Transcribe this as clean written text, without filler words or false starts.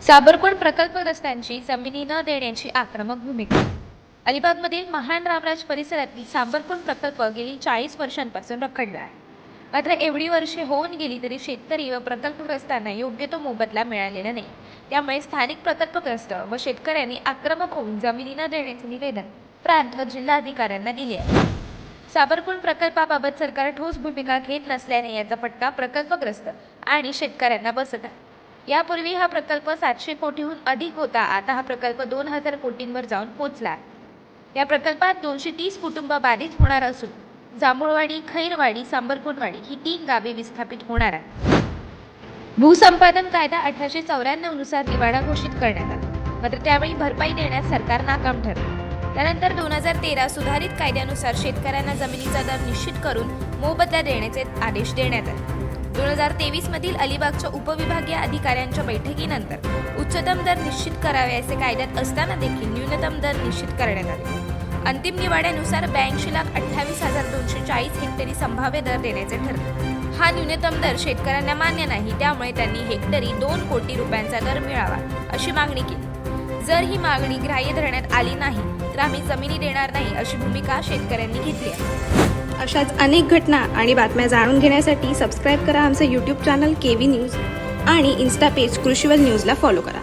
साबरकोट प्रकल्पग्रस्तांची जमिनी न देण्याची आक्रमक भूमिका. अलिबागमधील महान रामराज परिसरातील साबरकोट प्रकल्प गेली 40 वर्षांपासून रखडला आहे. मात्र एवढी वर्षे होऊन गेली तरी शेतकरी व प्रकल्पग्रस्तांना योग्य तो मोबदला मिळालेला नाही. त्यामुळे स्थानिक प्रकल्पग्रस्त व शेतकऱ्यांनी आक्रमक होऊन जमिनी न देण्याचे निवेदन प्रांत व जिल्हाधिकाऱ्यांना दिले आहे. साबरकोट प्रकल्पाबाबत सरकार ठोस भूमिका घेत नसल्याने याचा फटका प्रकल्पग्रस्त आणि शेतकऱ्यांना बसत आहे. यापूर्वी हा प्रकल्प 700 कोटीहून अधिक होता. आता हा प्रकल्प 2000 कोटींवर जाऊन पोहोचला. या प्रकल्पात 230 कुटुंब बाधित होणार असून जांभूळवाडी, खैरवाडी, सांबरकोटवाडी ही 3 गावे विस्थापित होणार आहेत. भूसंपादन कायदा 1894 नुसार निवाडा घोषित करण्यात आला. मात्र त्यावेळी भरपाई देण्यास सरकार नाकाम ठरले. त्यानंतर 2013 सुधारित कायद्यानुसार शेतकऱ्यांना जमिनीचा दर निश्चित करून मोबदला देण्याचे आदेश देण्यात आले. 2023 मधील अलिबागच्या उपविभागीय अधिकाऱ्यांच्या बैठकीनंतर उच्चतम दर निश्चित करावे असे कायद्यात असताना देखील न्यूनतम दर निश्चित करण्यात आले. अंतिम निवाड्यानुसार 82,28,240 हेक्टरी संभाव्य दर देण्याचे ठरले. हा न्यूनतम दर शेतकऱ्यांना मान्य नाही. त्यामुळे त्यांनी हेक्टरी 2 कोटी रुपयांचा दर मिळावा अशी मागणी केली. जर ही मागणी ग्राह्य धरण्यात आली नाही तर आम्ही जमिनी देणार नाही अशी भूमिका शेतकऱ्यांनी घेतली आहे. अशाच अनेक घटना आणि बातम्या जाणून घेण्यासाठी सबस्क्राईब करा आमचं यूट्यूब चॅनल केव्ही न्यूज आणि इन्स्टा पेज कृषीवल न्यूजला फॉलो करा.